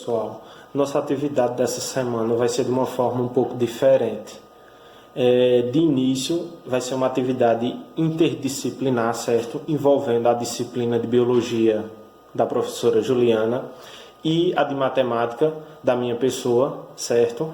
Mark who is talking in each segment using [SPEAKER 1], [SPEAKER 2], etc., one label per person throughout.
[SPEAKER 1] Pessoal, nossa atividade dessa semana vai ser de uma forma um pouco diferente. De início, vai ser uma atividade interdisciplinar, certo? Envolvendo a disciplina de biologia da professora Juliana e a de matemática da minha pessoa, certo?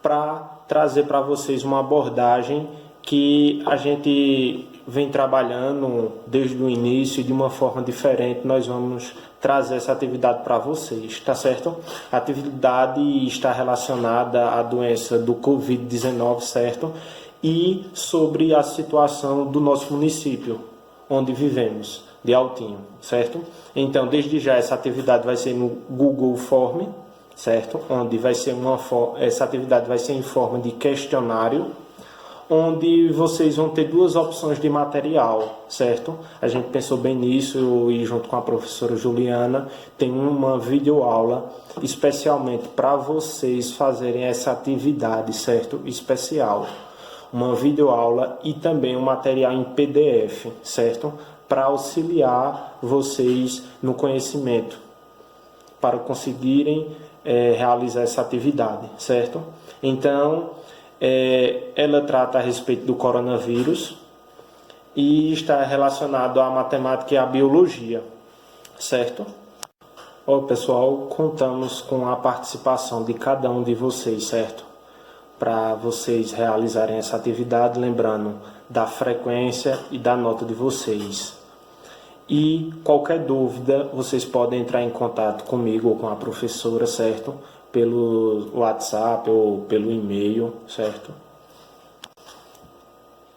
[SPEAKER 1] Para trazer para vocês uma abordagem que a gente vem trabalhando desde o início de uma forma diferente. Nós vamos trazer essa atividade para vocês, tá certo? A atividade está relacionada à doença do Covid-19, certo? E sobre a situação do nosso município, onde vivemos, de Altinho, certo? Então, desde já, essa atividade vai ser no Google Form, certo? Onde vai ser essa atividade vai ser em forma de questionário, onde vocês vão ter duas opções de material, certo? A gente pensou bem nisso e junto com a professora Juliana tem uma videoaula especialmente para vocês fazerem essa atividade, certo? Especial. Uma videoaula e também um material em PDF, certo? Para auxiliar vocês no conhecimento, para conseguirem realizar essa atividade, certo? Então, ela trata a respeito do coronavírus e está relacionado à matemática e à biologia, certo? Pessoal, contamos com a participação de cada um de vocês, certo? Para vocês realizarem essa atividade, lembrando da frequência e da nota de vocês. E qualquer dúvida, vocês podem entrar em contato comigo ou com a professora, certo? Pelo WhatsApp ou pelo e-mail, certo?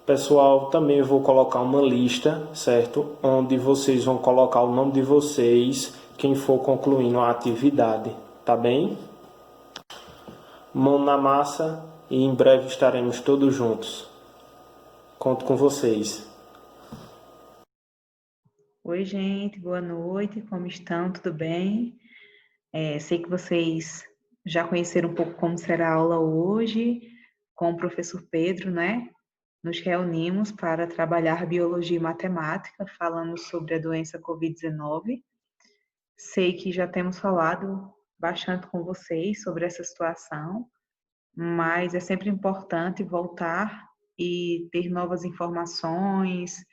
[SPEAKER 1] Pessoal, também vou colocar uma lista, certo? Onde vocês vão colocar o nome de vocês, quem for concluindo a atividade, tá bem? Mão na massa e em breve estaremos todos juntos. Conto com vocês.
[SPEAKER 2] Oi, gente, boa noite, como estão? Tudo bem? Sei que vocês já conheceram um pouco como será a aula hoje com o professor Pedro, né? Nos reunimos para trabalhar biologia e matemática, falando sobre a doença Covid-19. Sei que já temos falado bastante com vocês sobre essa situação, mas é sempre importante voltar e ter novas informações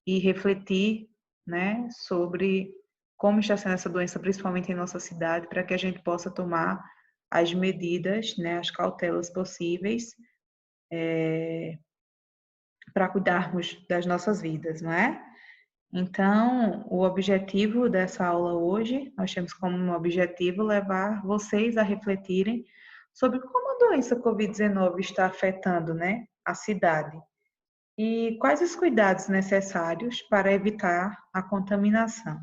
[SPEAKER 2] e refletir, né, sobre como está sendo essa doença, principalmente em nossa cidade, para que a gente possa tomar as medidas, né, as cautelas possíveis para cuidarmos das nossas vidas, não é? Então, o objetivo dessa aula hoje, nós temos como objetivo levar vocês a refletirem sobre como a doença Covid-19 está afetando, né, a cidade e quais os cuidados necessários para evitar a contaminação.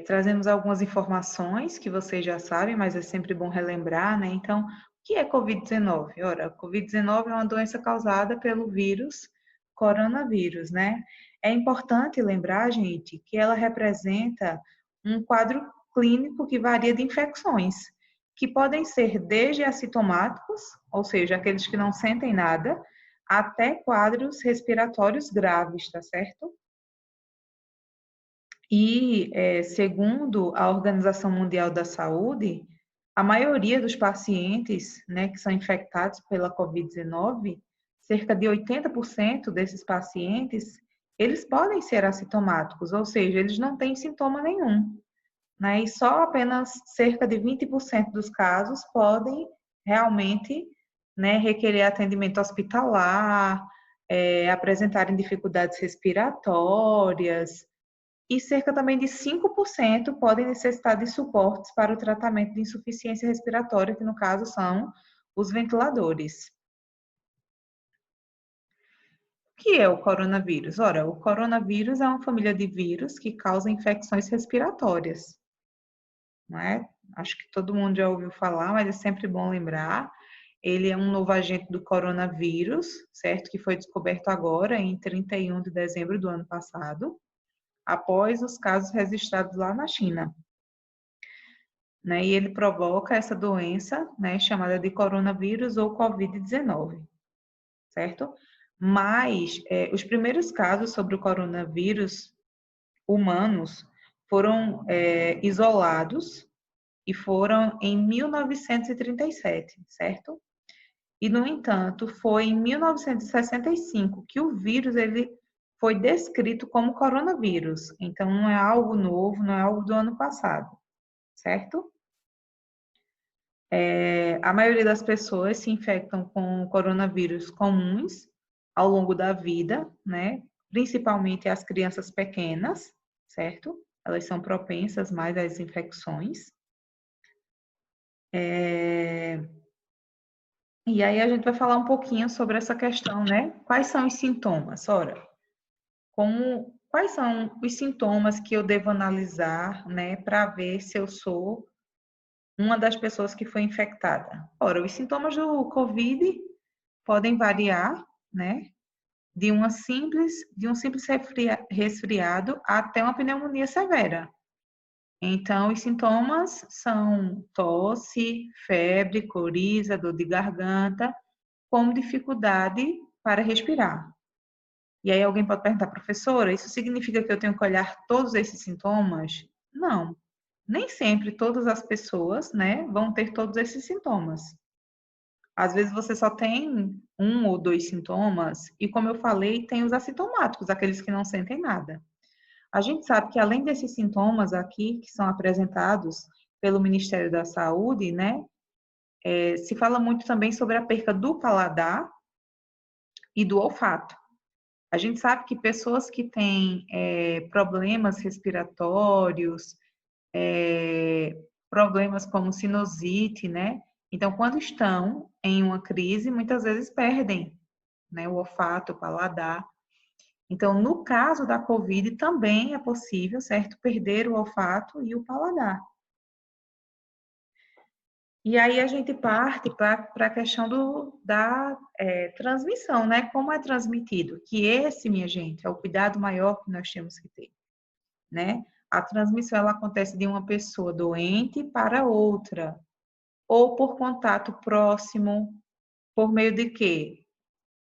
[SPEAKER 2] Trazemos algumas informações que vocês já sabem, mas é sempre bom relembrar, né? Então, o que é Covid-19? Ora, a Covid-19 é uma doença causada pelo vírus coronavírus, né? É importante lembrar, gente, que ela representa um quadro clínico que varia de infecções, que podem ser desde assintomáticos, ou seja, aqueles que não sentem nada, até quadros respiratórios graves, tá certo? E, segundo a Organização Mundial da Saúde, a maioria dos pacientes, né, que são infectados pela Covid-19, cerca de 80% desses pacientes, eles podem ser assintomáticos, ou seja, eles não têm sintoma nenhum, né? E só apenas cerca de 20% dos casos podem realmente, né, requerer atendimento hospitalar, apresentarem dificuldades respiratórias, e cerca também de 5% podem necessitar de suportes para o tratamento de insuficiência respiratória, que no caso são os ventiladores. O que é o coronavírus? Ora, o coronavírus é uma família de vírus que causa infecções respiratórias, não é? Acho que todo mundo já ouviu falar, mas é sempre bom lembrar. Ele é um novo agente do coronavírus, certo? Que foi descoberto agora, em 31 de dezembro do ano passado, após os casos registrados lá na China. Né? E ele provoca essa doença, né, chamada de coronavírus ou Covid-19, certo? Mas os primeiros casos sobre o coronavírus humanos foram isolados e foram em 1937, certo? E, no entanto, foi em 1965 que o vírus ele foi descrito como coronavírus. Então, não é algo novo, não é algo do ano passado, certo? A maioria das pessoas se infectam com coronavírus comuns ao longo da vida, né? Principalmente as crianças pequenas, certo? Elas são propensas mais às infecções. E aí a gente vai falar um pouquinho sobre essa questão, né? Quais são os sintomas? Ora, quais são os sintomas que eu devo analisar, né, para ver se eu sou uma das pessoas que foi infectada? Ora, os sintomas do COVID podem variar, né, de um simples resfriado até uma pneumonia severa. Então, os sintomas são tosse, febre, coriza, dor de garganta, como dificuldade para respirar. E aí alguém pode perguntar, professora, isso significa que eu tenho que olhar todos esses sintomas? Não. Nem sempre todas as pessoas, né, vão ter todos esses sintomas. Às vezes você só tem um ou dois sintomas, e como eu falei, tem os assintomáticos, aqueles que não sentem nada. A gente sabe que além desses sintomas aqui, que são apresentados pelo Ministério da Saúde, né, se fala muito também sobre a perca do paladar e do olfato. A gente sabe que pessoas que têm problemas respiratórios, problemas como sinusite, né? Então, quando estão em uma crise, muitas vezes perdem, né, o olfato, o paladar. Então, no caso da COVID, também é possível, certo? Perder o olfato e o paladar. E aí a gente parte para a questão da transmissão, né? Como é transmitido? Que esse, minha gente, é o cuidado maior que nós temos que ter, né? A transmissão, ela acontece de uma pessoa doente para outra, ou por contato próximo, por meio de quê?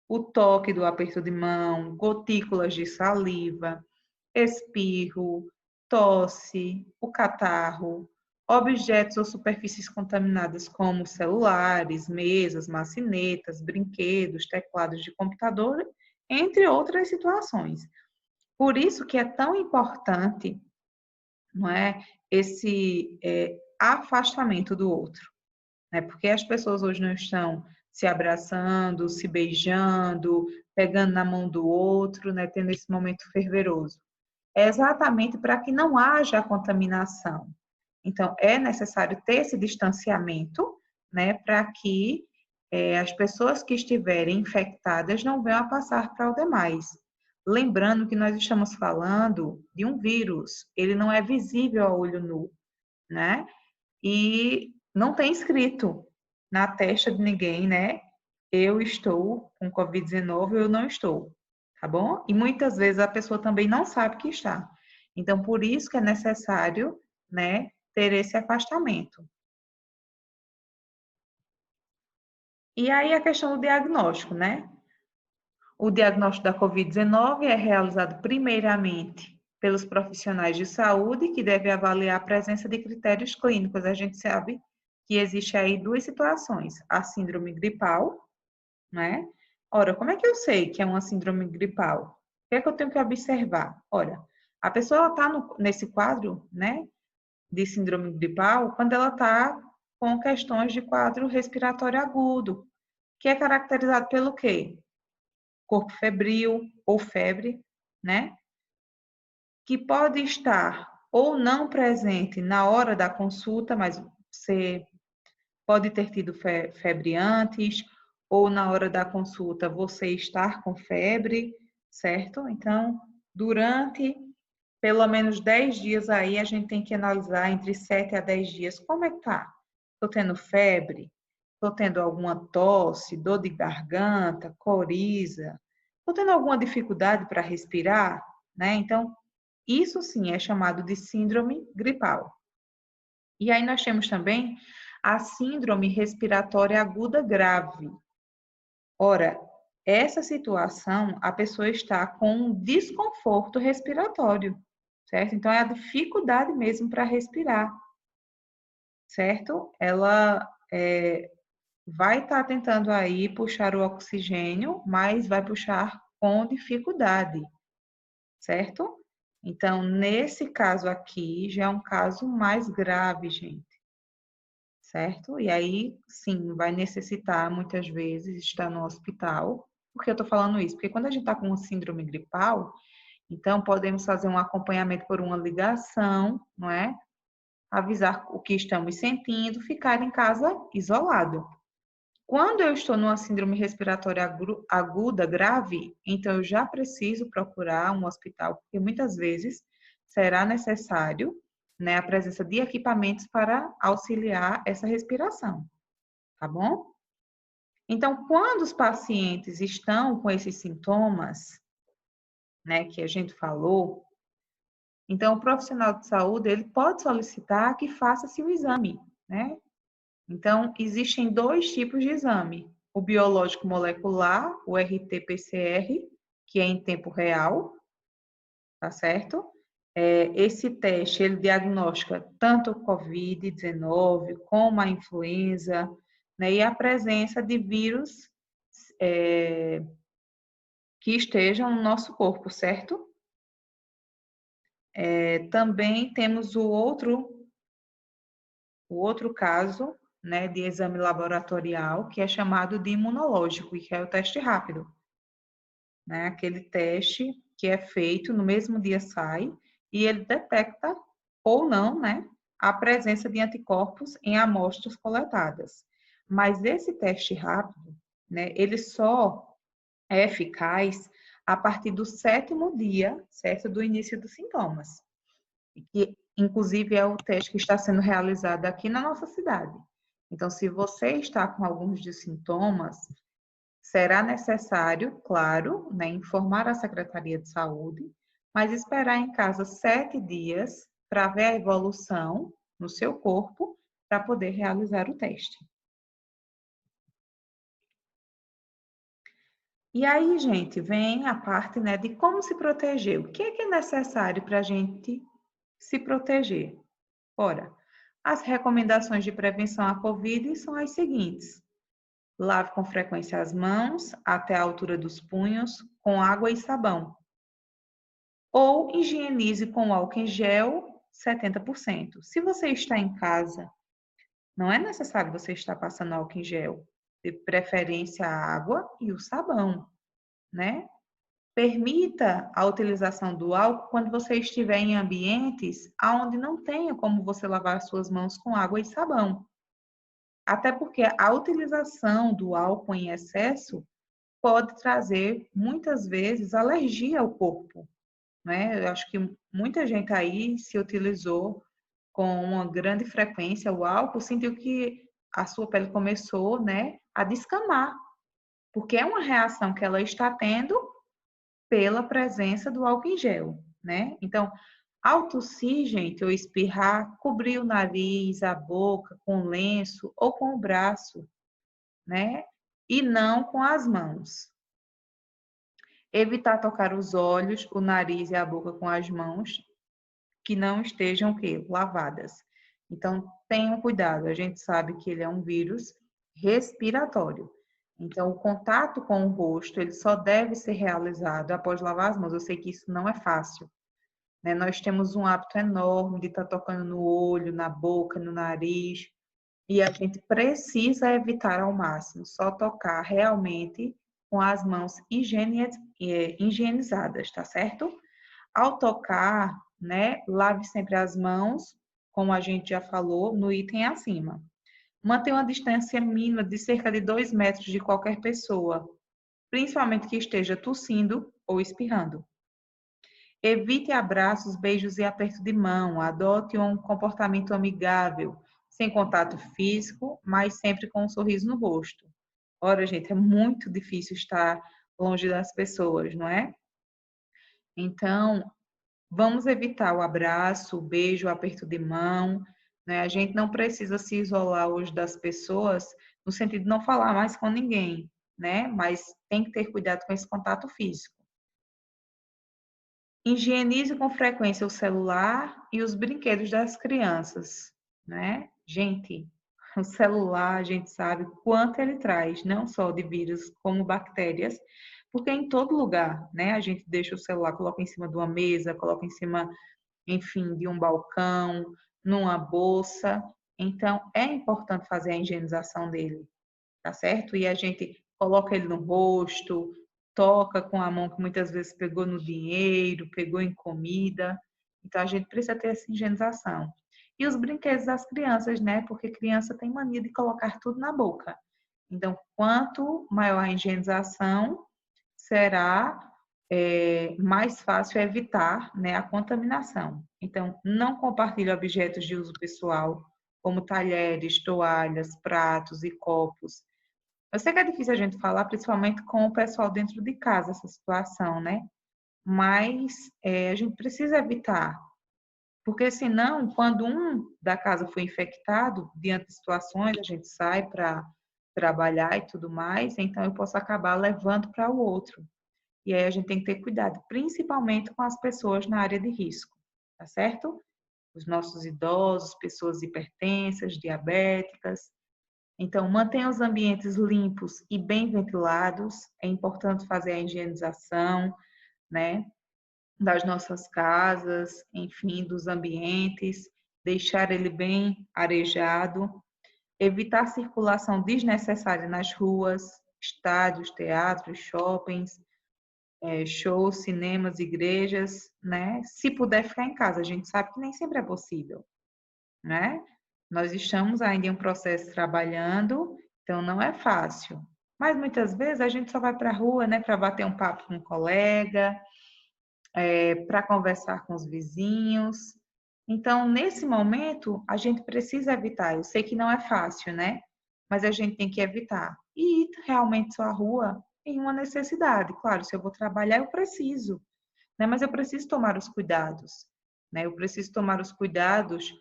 [SPEAKER 2] O toque do aperto de mão, gotículas de saliva, espirro, tosse, o catarro, objetos ou superfícies contaminadas como celulares, mesas, macinetas, brinquedos, teclados de computador, entre outras situações. Por isso que é tão importante, não é, esse afastamento do outro, né? Porque as pessoas hoje não estão se abraçando, se beijando, pegando na mão do outro, né, tendo esse momento fervoroso. É exatamente para que não haja contaminação. Então, é necessário ter esse distanciamento, né, para que as pessoas que estiverem infectadas não venham a passar para os demais. Lembrando que nós estamos falando de um vírus, ele não é visível a olho nu, né? E não tem escrito na testa de ninguém, né? Eu estou com Covid-19, eu não estou, tá bom? E muitas vezes a pessoa também não sabe que está. Então, por isso que é necessário, né, ter esse afastamento. E aí a questão do diagnóstico, né? O diagnóstico da Covid-19 é realizado primeiramente pelos profissionais de saúde, que devem avaliar a presença de critérios clínicos. A gente sabe que existe aí duas situações: a síndrome gripal, né? Ora, como é que eu sei que é uma síndrome gripal? O que é que eu tenho que observar? Ora, a pessoa está nesse quadro, né, de síndrome gripal quando ela está com questões de quadro respiratório agudo, que é caracterizado pelo quê? Corpo febril ou febre, né? Que pode estar ou não presente na hora da consulta, mas você pode ter tido febre antes, ou na hora da consulta você estar com febre, certo? Então, durante pelo menos 10 dias aí, a gente tem que analisar entre 7 a 10 dias como é que tá. Estou tendo febre? Estou tendo alguma tosse, dor de garganta, coriza? Estou tendo alguma dificuldade para respirar? Né? Então, isso sim é chamado de síndrome gripal. E aí nós temos também a síndrome respiratória aguda grave. Ora, essa situação, a pessoa está com um desconforto respiratório, certo? Então, é a dificuldade mesmo para respirar, certo? Ela vai estar tentando aí puxar o oxigênio, mas vai puxar com dificuldade, certo? Então, nesse caso aqui, já é um caso mais grave, gente, certo? E aí, sim, vai necessitar, muitas vezes, estar no hospital. Por que eu estou falando isso? Porque quando a gente está com síndrome gripal, então podemos fazer um acompanhamento por uma ligação, não é? Avisar o que estamos sentindo, ficar em casa isolado. Quando eu estou numa síndrome respiratória aguda grave, então eu já preciso procurar um hospital, porque muitas vezes será necessário, né, a presença de equipamentos para auxiliar essa respiração, tá bom? Então, quando os pacientes estão com esses sintomas, né, que a gente falou, então o profissional de saúde ele pode solicitar que faça-se o exame, né? Então, existem dois tipos de exame: o biológico molecular, o RT-PCR, que é em tempo real, tá certo? Esse teste, ele diagnostica tanto o COVID-19 como a influenza, né, e a presença de vírus que estejam no nosso corpo, certo? Também temos o outro caso, né, de exame laboratorial, que é chamado de imunológico, e que é o teste rápido, né? Aquele teste que é feito no mesmo dia sai e ele detecta ou não, né, a presença de anticorpos em amostras coletadas. Mas esse teste rápido, né, ele só é eficaz a partir do 7º dia, certo, do início dos sintomas, que inclusive é o teste que está sendo realizado aqui na nossa cidade. Então, se você está com alguns dos sintomas, será necessário, claro, né, informar a Secretaria de Saúde, mas esperar em casa 7 dias para ver a evolução no seu corpo para poder realizar o teste. E aí, gente, vem a parte, né, de como se proteger. O que é necessário para a gente se proteger? Ora, as recomendações de prevenção à Covid são as seguintes: lave com frequência as mãos até a altura dos punhos com água e sabão. Ou higienize com álcool em gel 70%. Se você está em casa, não é necessário você estar passando álcool em gel, de preferência a água e o sabão, né? Permita a utilização do álcool quando você estiver em ambientes onde não tenha como você lavar as suas mãos com água e sabão. Até porque a utilização do álcool em excesso pode trazer, muitas vezes, alergia ao corpo, né? Eu acho que muita gente aí se utilizou com uma grande frequência o álcool, sentiu que a sua pele começou, né, a descamar, porque é uma reação que ela está tendo pela presença do álcool em gel, né? Então, ao tossir, gente, ou espirrar, cobrir o nariz, a boca com lenço ou com o braço, né? E não com as mãos. Evitar tocar os olhos, o nariz e a boca com as mãos que não estejam o quê? Lavadas. Então, tenham cuidado. A gente sabe que ele é um vírus respiratório. Então, o contato com o rosto, ele só deve ser realizado após lavar as mãos. Eu sei que isso não é fácil, né? Nós temos um hábito enorme de estar tocando no olho, na boca, no nariz, e a gente precisa evitar ao máximo, só tocar realmente com as mãos higienizadas, tá certo? Ao tocar, né, lave sempre as mãos, como a gente já falou, no item acima. Mantenha uma distância mínima de cerca de 2 metros de qualquer pessoa, principalmente que esteja tossindo ou espirrando. Evite abraços, beijos e aperto de mão. Adote um comportamento amigável, sem contato físico, mas sempre com um sorriso no rosto. Ora, gente, é muito difícil estar longe das pessoas, não é? Então, vamos evitar o abraço, o beijo, o aperto de mão, né? A gente não precisa se isolar hoje das pessoas no sentido de não falar mais com ninguém, né? Mas tem que ter cuidado com esse contato físico. Higienize com frequência o celular e os brinquedos das crianças, né? Gente, o celular, a gente sabe quanto ele traz, não só de vírus, como bactérias, porque em todo lugar, né? A gente deixa o celular, coloca em cima de uma mesa, coloca em cima, enfim, de um balcão, numa bolsa. Então, é importante fazer a higienização dele, tá certo? E a gente coloca ele no rosto, toca com a mão que muitas vezes pegou no dinheiro, pegou em comida. Então a gente precisa ter essa higienização. E os brinquedos das crianças, né? Porque criança tem mania de colocar tudo na boca. Então, quanto maior a higienização, será mais fácil evitar, né, a contaminação. Então, não compartilhe objetos de uso pessoal, como talheres, toalhas, pratos e copos. Eu sei que é difícil a gente falar, principalmente com o pessoal dentro de casa, essa situação, né? Mas a gente precisa evitar, porque senão, quando um da casa for infectado, diante de situações, a gente sai para trabalhar e tudo mais, então eu posso acabar levando para o outro. E aí a gente tem que ter cuidado, principalmente com as pessoas na área de risco, tá certo? Os nossos idosos, pessoas hipertensas, diabéticas. Então, mantenha os ambientes limpos e bem ventilados. É importante fazer a higienização, né, das nossas casas, enfim, dos ambientes, deixar ele bem arejado, evitar circulação desnecessária nas ruas, estádios, teatros, shoppings, shows, cinemas, igrejas, né? Se puder ficar em casa, a gente sabe que nem sempre é possível, né? Nós estamos ainda em um processo trabalhando, então não é fácil. Mas muitas vezes a gente só vai para a rua, né, para bater um papo com um colega, para conversar com os vizinhos. Então, nesse momento, a gente precisa evitar. Eu sei que não é fácil, né? Mas a gente tem que evitar. E ir realmente só à rua em uma necessidade. Claro, se eu vou trabalhar, eu preciso, né? Mas eu preciso tomar os cuidados, né? Eu preciso tomar os cuidados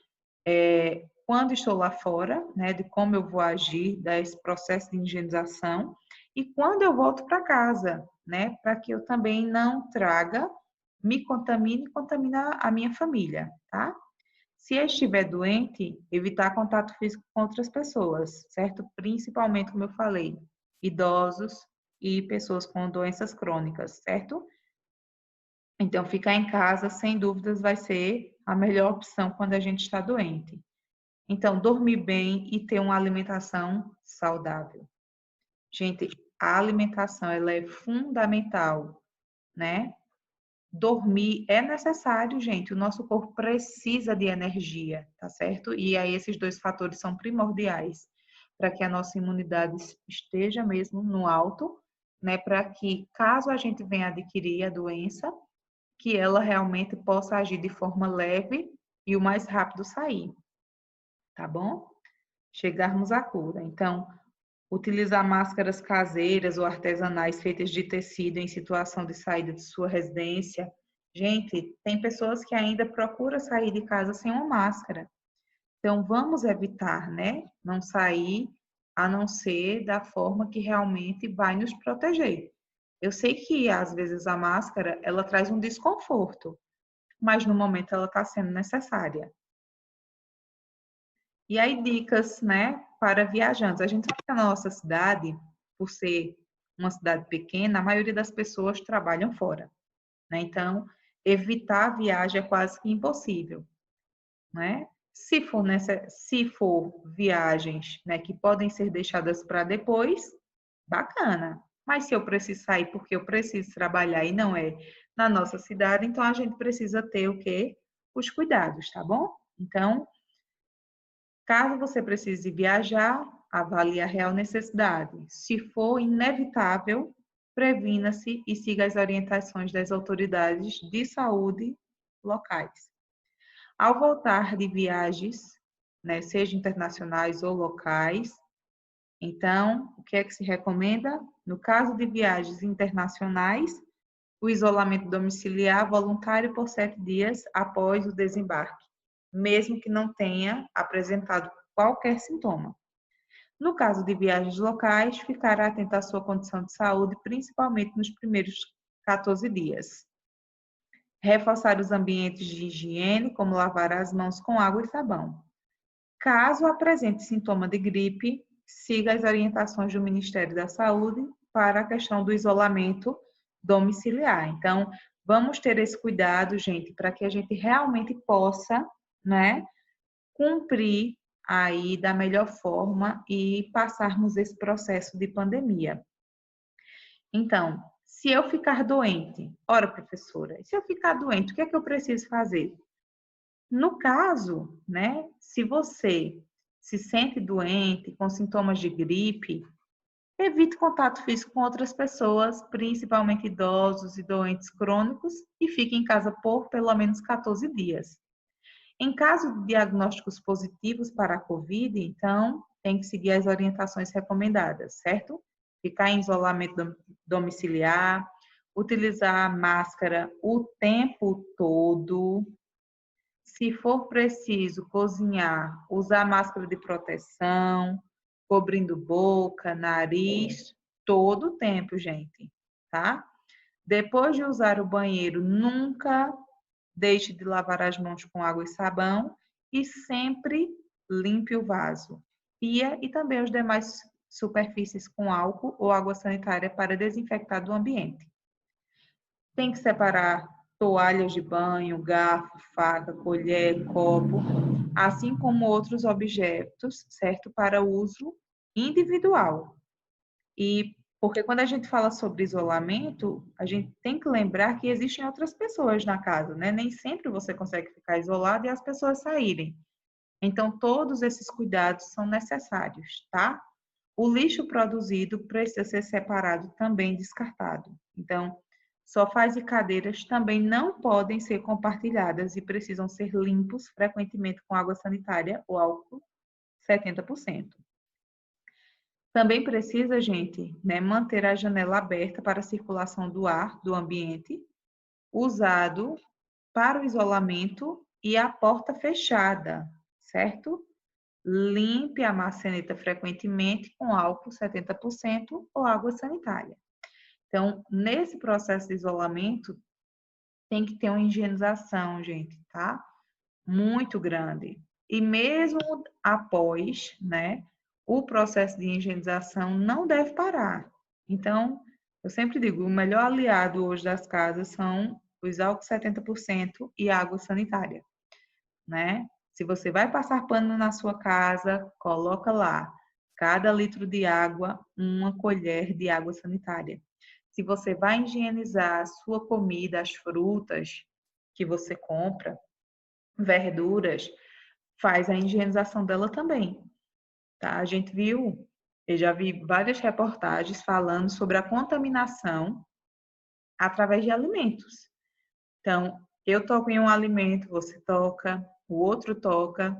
[SPEAKER 2] quando estou lá fora, né? De como eu vou agir, desse processo de higienização, e quando eu volto para casa, né? Para que eu também não traga, me contamine e contamine a minha família, tá? Se eu estiver doente, evitar contato físico com outras pessoas, certo? Principalmente, como eu falei, idosos e pessoas com doenças crônicas, certo? Então, ficar em casa, sem dúvidas, vai ser a melhor opção quando a gente está doente. Então, dormir bem e ter uma alimentação saudável. Gente, a alimentação ela é fundamental, né? Dormir é necessário, gente. O nosso corpo precisa de energia, tá certo? E aí esses dois fatores são primordiais para que a nossa imunidade esteja mesmo no alto, né? Para que, caso a gente venha adquirir a doença, que ela realmente possa agir de forma leve e o mais rápido sair, tá bom? Chegarmos à cura. Então, utilizar máscaras caseiras ou artesanais feitas de tecido em situação de saída de sua residência. Gente, tem pessoas que ainda procuram sair de casa sem uma máscara. Então, vamos evitar, né? Não sair a não ser da forma que realmente vai nos proteger. Eu sei que às vezes a máscara ela traz um desconforto, mas no momento ela está sendo necessária. E aí, dicas, né, para viajantes. A gente sabe que a nossa cidade, por ser uma cidade pequena, a maioria das pessoas trabalham fora, né? Então, evitar a viagem é quase que impossível, né? Se for viagens, né, que podem ser deixadas para depois, bacana. Mas se eu preciso sair porque eu preciso trabalhar e não é na nossa cidade, então a gente precisa ter o quê? Os cuidados, tá bom? Então, caso você precise viajar, avalie a real necessidade. Se for inevitável, previna-se e siga as orientações das autoridades de saúde locais. Ao voltar de viagens, né, seja internacionais ou locais, então, o que é que se recomenda? No caso de viagens internacionais, o isolamento domiciliar voluntário por 7 dias após o desembarque, mesmo que não tenha apresentado qualquer sintoma. No caso de viagens locais, ficar atento à sua condição de saúde, principalmente nos primeiros 14 dias. Reforçar os ambientes de higiene, como lavar as mãos com água e sabão. Caso apresente sintoma de gripe, siga as orientações do Ministério da Saúde para a questão do isolamento domiciliar. Então, vamos ter esse cuidado, gente, para que a gente realmente possa, né, cumprir aí da melhor forma e passarmos esse processo de pandemia. Então, se eu ficar doente, ora, professora, se eu ficar doente, o que é que eu preciso fazer? No caso, né, se você se sente doente, com sintomas de gripe, evite contato físico com outras pessoas, principalmente idosos e doentes crônicos, e fique em casa por pelo menos 14 dias. Em caso de diagnósticos positivos para a COVID, então, tem que seguir as orientações recomendadas, certo? Ficar em isolamento domiciliar, utilizar a máscara o tempo todo. Se for preciso cozinhar, usar máscara de proteção, cobrindo boca, nariz, todo o tempo, gente, tá? Depois de usar o banheiro, nunca deixe de lavar as mãos com água e sabão e sempre limpe o vaso, pia e também as demais superfícies com álcool ou água sanitária para desinfectar do ambiente. Tem que separar toalhas de banho, garfo, faca, colher, copo, assim como outros objetos, certo? Para uso individual. E porque quando a gente fala sobre isolamento, a gente tem que lembrar que existem outras pessoas na casa, né? Nem sempre você consegue ficar isolado e as pessoas saírem. Então, todos esses cuidados são necessários, tá? O lixo produzido precisa ser separado também descartado. Então, sofás e cadeiras também não podem ser compartilhadas e precisam ser limpos frequentemente com água sanitária ou álcool 70%. Também precisa, gente, né, manter a janela aberta para a circulação do ar do ambiente, usado para o isolamento e a porta fechada, certo? Limpe a maçaneta frequentemente com álcool 70% ou água sanitária. Então, nesse processo de isolamento, tem que ter uma higienização, gente, tá? Muito grande. E mesmo após, né, o processo de higienização não deve parar. Então, eu sempre digo, o melhor aliado hoje das casas são os álcool 70% e a água sanitária, né? Se você vai passar pano na sua casa, coloca lá, cada litro de água, uma colher de água sanitária. Se você vai higienizar a sua comida, as frutas que você compra, verduras, faz a higienização dela também, tá? A gente viu, eu já vi várias reportagens falando sobre a contaminação através de alimentos. Então, eu toco em um alimento, você toca, o outro toca,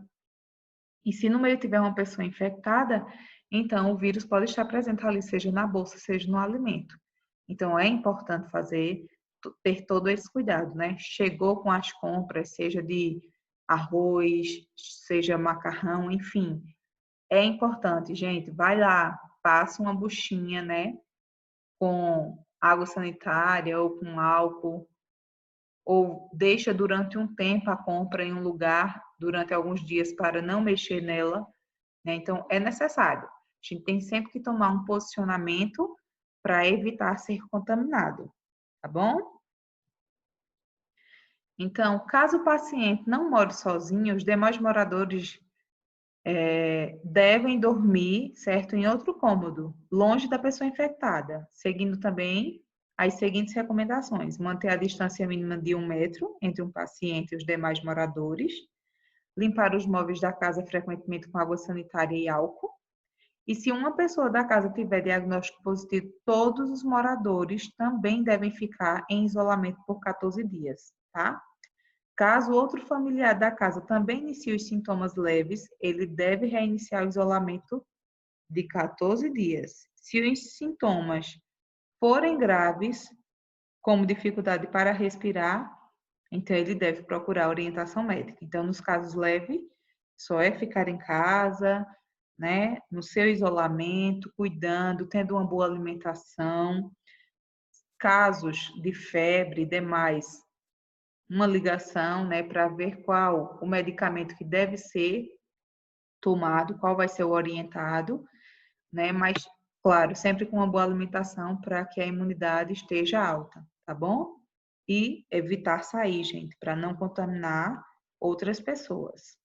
[SPEAKER 2] e se no meio tiver uma pessoa infectada, então o vírus pode estar presente ali, seja na bolsa, seja no alimento. Então, é importante ter todo esse cuidado, né? Chegou com as compras, seja de arroz, seja macarrão, enfim. É importante, gente, vai lá, passa uma buchinha, né? Com água sanitária ou com álcool, ou deixa durante um tempo a compra em um lugar, durante alguns dias, para não mexer nela, né? Então, é necessário. A gente tem sempre que tomar um posicionamento para evitar ser contaminado, tá bom? Então, caso o paciente não more sozinho, os demais moradores devem dormir, certo, em outro cômodo, longe da pessoa infectada, seguindo também as seguintes recomendações: manter a distância mínima de 1 metro entre um paciente e os demais moradores, limpar os móveis da casa frequentemente com água sanitária e álcool. E se uma pessoa da casa tiver diagnóstico positivo, todos os moradores também devem ficar em isolamento por 14 dias, tá? Caso outro familiar da casa também inicie os sintomas leves, ele deve reiniciar o isolamento de 14 dias. Se os sintomas forem graves, como dificuldade para respirar, então ele deve procurar orientação médica. Então, nos casos leves, só é ficar em casa, né, no seu isolamento, cuidando, tendo uma boa alimentação. Casos de febre e demais, uma ligação, né, para ver qual o medicamento que deve ser tomado, qual vai ser o orientado, né, mas, claro, sempre com uma boa alimentação para que a imunidade esteja alta, tá bom? E evitar sair, gente, para não contaminar outras pessoas.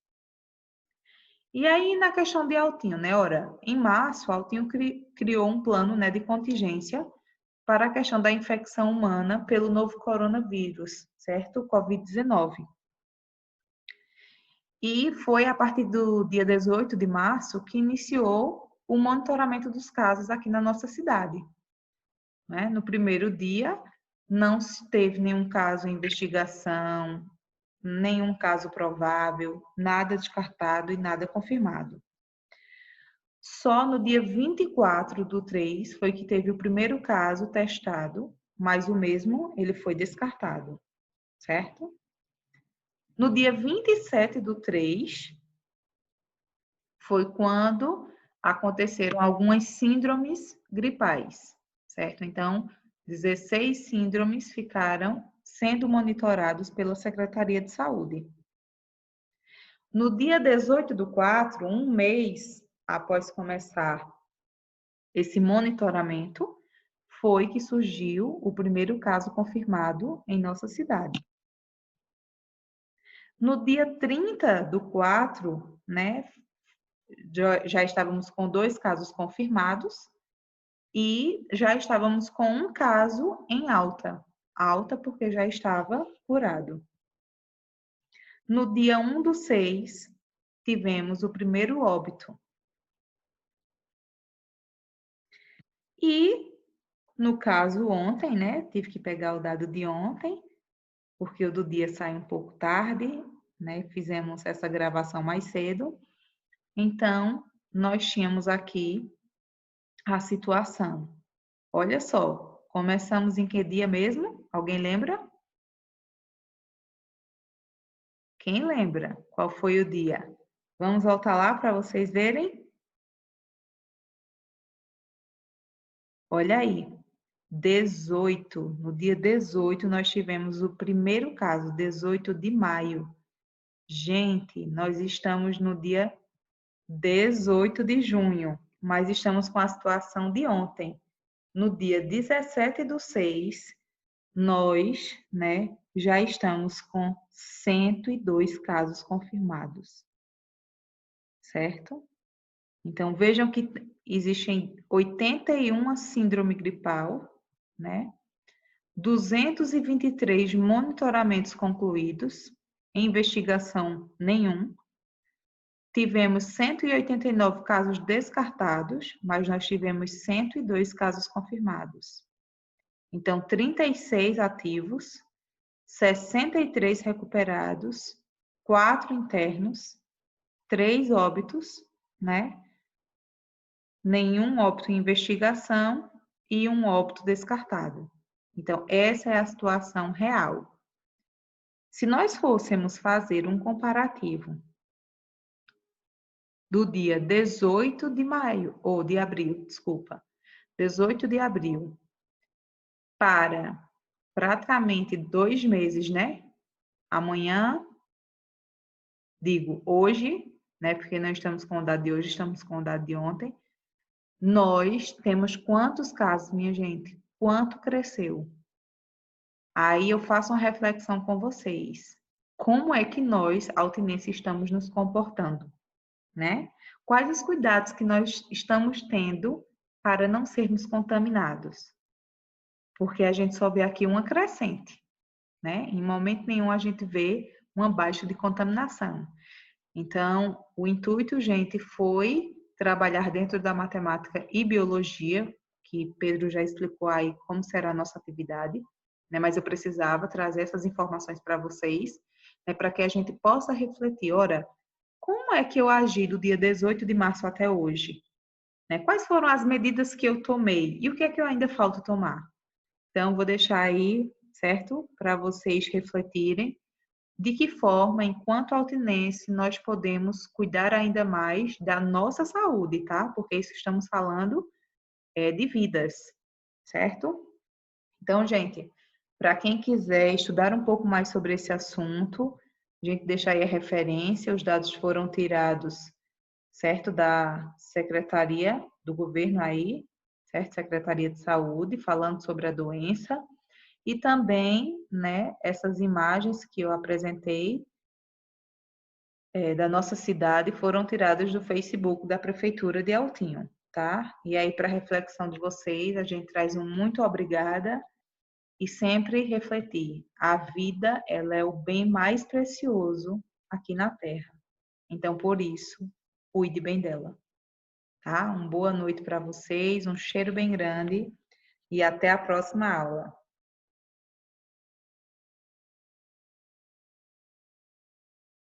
[SPEAKER 2] E aí, na questão de Altinho, né? Ora, em março, Altinho criou um plano, né, de contingência para a questão da infecção humana pelo novo coronavírus, certo? Covid-19. E foi a partir do dia 18 de março que iniciou o monitoramento dos casos aqui na nossa cidade. Né? No primeiro dia, não se teve nenhum caso em investigação, nenhum caso provável, nada descartado e nada confirmado. Só no dia 24/3 foi que teve o primeiro caso testado, mas o mesmo ele foi descartado, certo? No dia 27/3 foi quando aconteceram algumas síndromes gripais, certo? Então, 16 síndromes ficaram sendo monitorados pela Secretaria de Saúde. No dia 18/4, um mês após começar esse monitoramento, foi que surgiu o primeiro caso confirmado em nossa cidade. No dia 30/4, né, já estávamos com 2 casos confirmados e já estávamos com um caso em alta. Alta porque já estava curado. No dia 1/6, tivemos o primeiro óbito. E, no caso ontem, né, tive que pegar o dado de ontem, porque o do dia sai um pouco tarde, né, fizemos essa gravação mais cedo. Então, nós tínhamos aqui a situação. Olha só, começamos em que dia mesmo? Alguém lembra? Quem lembra? Qual foi o dia? Vamos voltar lá para vocês verem? Olha aí, 18. No dia 18, nós tivemos o primeiro caso, 18 de maio. Gente, nós estamos no dia 18 de junho, mas estamos com a situação de ontem. No dia 17/6, nós, né, já estamos com 102 casos confirmados, certo? Então, vejam que existem 81 síndrome gripal, né? 223 monitoramentos concluídos, investigação nenhum. Tivemos 189 casos descartados, mas nós tivemos 102 casos confirmados. Então, 36 ativos, 63 recuperados, 4 internos, 3 óbitos, né? Nenhum óbito em investigação e um óbito descartado. Então, essa é a situação real. Se nós fôssemos fazer um comparativo do dia 18 de maio, ou de abril, desculpa, 18 de abril, para praticamente 2 meses, né? Amanhã, digo hoje, né? Porque não estamos com o dado de hoje, estamos com o dado de ontem. Nós temos quantos casos, minha gente? Quanto cresceu? Aí eu faço uma reflexão com vocês. Como é que nós, altinenses, estamos nos comportando, né? Quais os cuidados que nós estamos tendo para não sermos contaminados? Porque a gente só vê aqui uma crescente, né? Em momento nenhum a gente vê uma baixa de contaminação. Então, o intuito, gente, foi trabalhar dentro da matemática e biologia, que Pedro já explicou aí como será a nossa atividade, né? Mas eu precisava trazer essas informações para vocês, né? Para que a gente possa refletir, ora, como é que eu agi do dia 18 de março até hoje? Né? Quais foram as medidas que eu tomei? E o que é que eu ainda falta tomar? Então, vou deixar aí, certo? Para vocês refletirem de que forma, enquanto altinense, nós podemos cuidar ainda mais da nossa saúde, tá? Porque isso estamos falando de vidas, certo? Então, gente, Para quem quiser estudar um pouco mais sobre esse assunto, a gente deixa aí a referência, os dados foram tirados, certo, da Secretaria do Governo aí, certo, Secretaria de Saúde, falando sobre a doença, e também, né, essas imagens que eu apresentei da nossa cidade foram tiradas do Facebook da Prefeitura de Altinho, tá? E aí, para reflexão de vocês, a gente traz um muito obrigada e sempre refletir. A vida, ela é o bem mais precioso aqui na Terra. Então, por isso, cuide bem dela, tá? Uma boa noite para vocês, um cheiro bem grande e até a próxima aula.